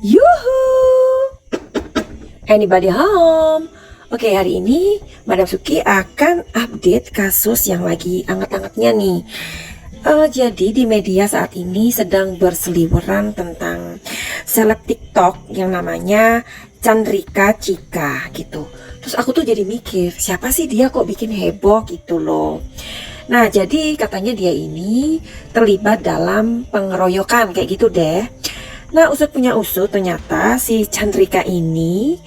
Yuhu! Anybody home? Oke, hari ini Madam Suki akan update kasus yang lagi anget-angetnya nih. Jadi di media saat ini sedang berseliweran tentang seleb TikTok yang namanya Chandrika Chika gitu. Terus aku tuh jadi mikir, siapa sih dia kok bikin heboh gitu loh. Nah, jadi katanya dia ini terlibat dalam pengeroyokan kayak gitu deh. Nah, usut punya usut ternyata si Chandrika ini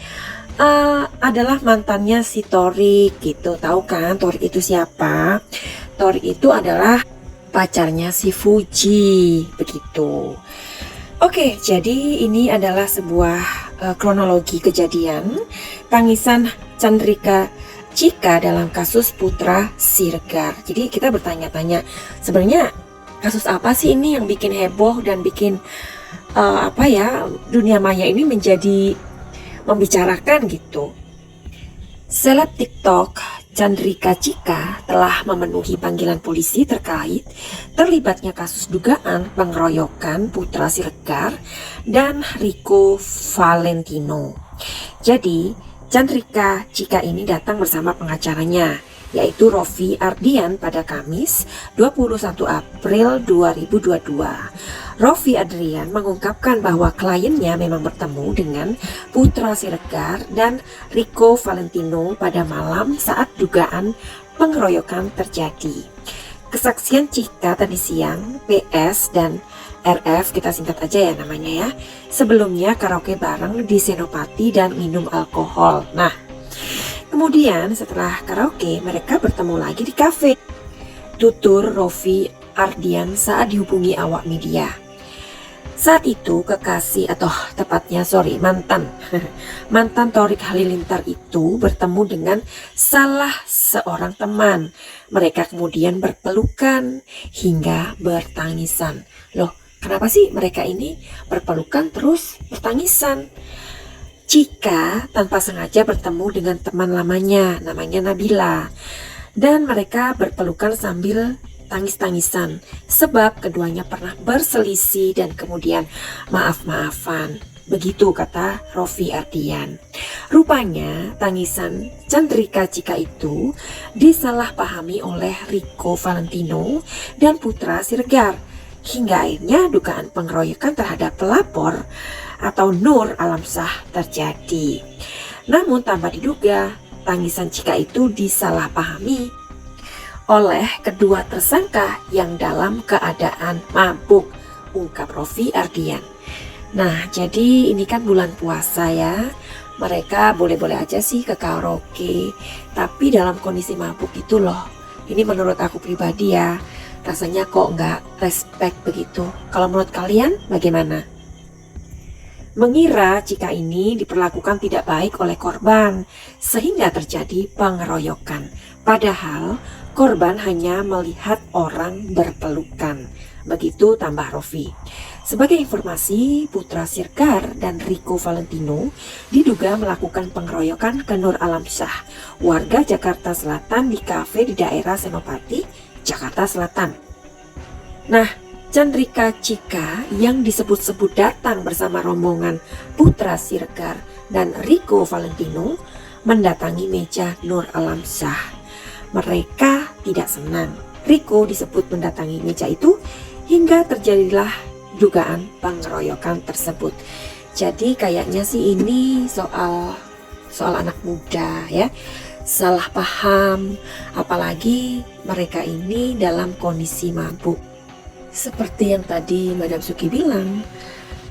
adalah mantannya si Torik gitu. Tahu kan Torik itu siapa? Torik itu adalah pacarnya si Fuji begitu. Oke, jadi ini adalah sebuah kronologi kejadian tangisan Chandrika Chika dalam kasus Putra Siregar. Jadi kita bertanya-tanya, sebenarnya kasus apa sih ini yang bikin heboh dan bikin dunia maya ini menjadi membicarakan gitu. Seleb TikTok Chandrika Chika telah memenuhi panggilan polisi terkait terlibatnya kasus dugaan pengeroyokan Putra Siregar dan Rico Valentino. Jadi, Chandrika Chika ini datang bersama pengacaranya, yaitu Rofi Ardian pada Kamis 21 April 2022. Rofi Adrian mengungkapkan bahwa kliennya memang bertemu dengan Putra Siregar dan Rico Valentino pada malam saat dugaan pengeroyokan terjadi. Kesaksian Chika tadi siang, PS dan RF, kita singkat aja ya namanya ya, sebelumnya karaoke bareng di Senopati dan minum alkohol. Nah, kemudian setelah karaoke mereka bertemu lagi di kafe, tutur Rofi Ardian saat dihubungi awak media. Saat itu kekasih atau tepatnya mantan Torik Halilintar itu bertemu dengan salah seorang teman. Mereka kemudian berpelukan hingga bertangisan. Loh, kenapa sih mereka ini berpelukan terus bertangisan? Chika tanpa sengaja bertemu dengan teman lamanya, namanya Nabila. Dan mereka berpelukan sambil tangis-tangisan sebab keduanya pernah berselisih dan kemudian maaf-maafan. Begitu kata Rofi Ardian. Rupanya tangisan Chandrika Chika itu disalahpahami oleh Rico Valentino dan Putra Siregar, hingga akhirnya dugaan pengeroyokan terhadap pelapor atau Nur Alamsyah terjadi. Namun tanpa diduga, tangisan Chika itu disalahpahami oleh kedua tersangka yang dalam keadaan mabuk, ungkap Rofi Ardian. Nah, jadi ini kan bulan puasa ya, mereka boleh-boleh aja sih ke karaoke, tapi dalam kondisi mabuk itu loh. Ini menurut aku pribadi ya, rasanya kok nggak respect begitu. Kalau menurut kalian bagaimana? Mengira jika ini diperlakukan tidak baik oleh korban, sehingga terjadi pengeroyokan. Padahal korban hanya melihat orang berpelukan. Begitu tambah Rofi. Sebagai informasi, Putra Siregar dan Rico Valentino diduga melakukan pengeroyokan ke Nur Alamsyah, warga Jakarta Selatan di kafe di daerah Senopati, Jakarta Selatan. Nah, Chandrika Chika yang disebut-sebut datang bersama rombongan Putra Siregar dan Rico Valentino mendatangi meja Nur Alamsyah. Mereka tidak senang Rico disebut mendatangi meja itu hingga terjadilah dugaan pengeroyokan tersebut. Jadi kayaknya sih ini soal anak muda ya, salah paham, apalagi mereka ini dalam kondisi mabuk. Seperti yang tadi Madam Suki bilang,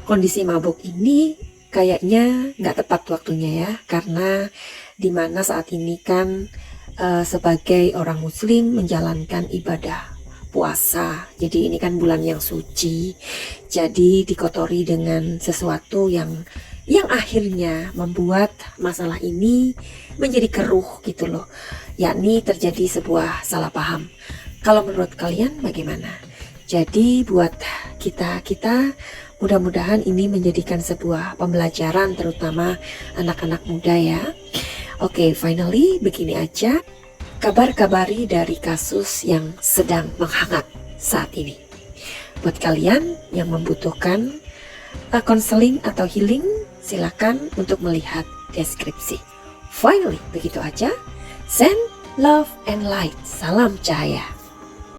kondisi mabuk ini kayaknya nggak tepat waktunya ya, karena dimana saat ini kan sebagai orang muslim menjalankan ibadah puasa. Jadi ini kan bulan yang suci, jadi dikotori dengan sesuatu yang akhirnya membuat masalah ini menjadi keruh gitu loh, yakni terjadi sebuah salah paham. Kalau menurut kalian bagaimana? Jadi buat kita mudah-mudahan ini menjadikan sebuah pembelajaran terutama anak-anak muda ya. Oke, finally begini aja kabar-kabari dari kasus yang sedang menghangat saat ini. Buat kalian yang membutuhkan konseling atau healing, silakan untuk melihat deskripsi. Finally, begitu aja. Send love and light. Salam cahaya.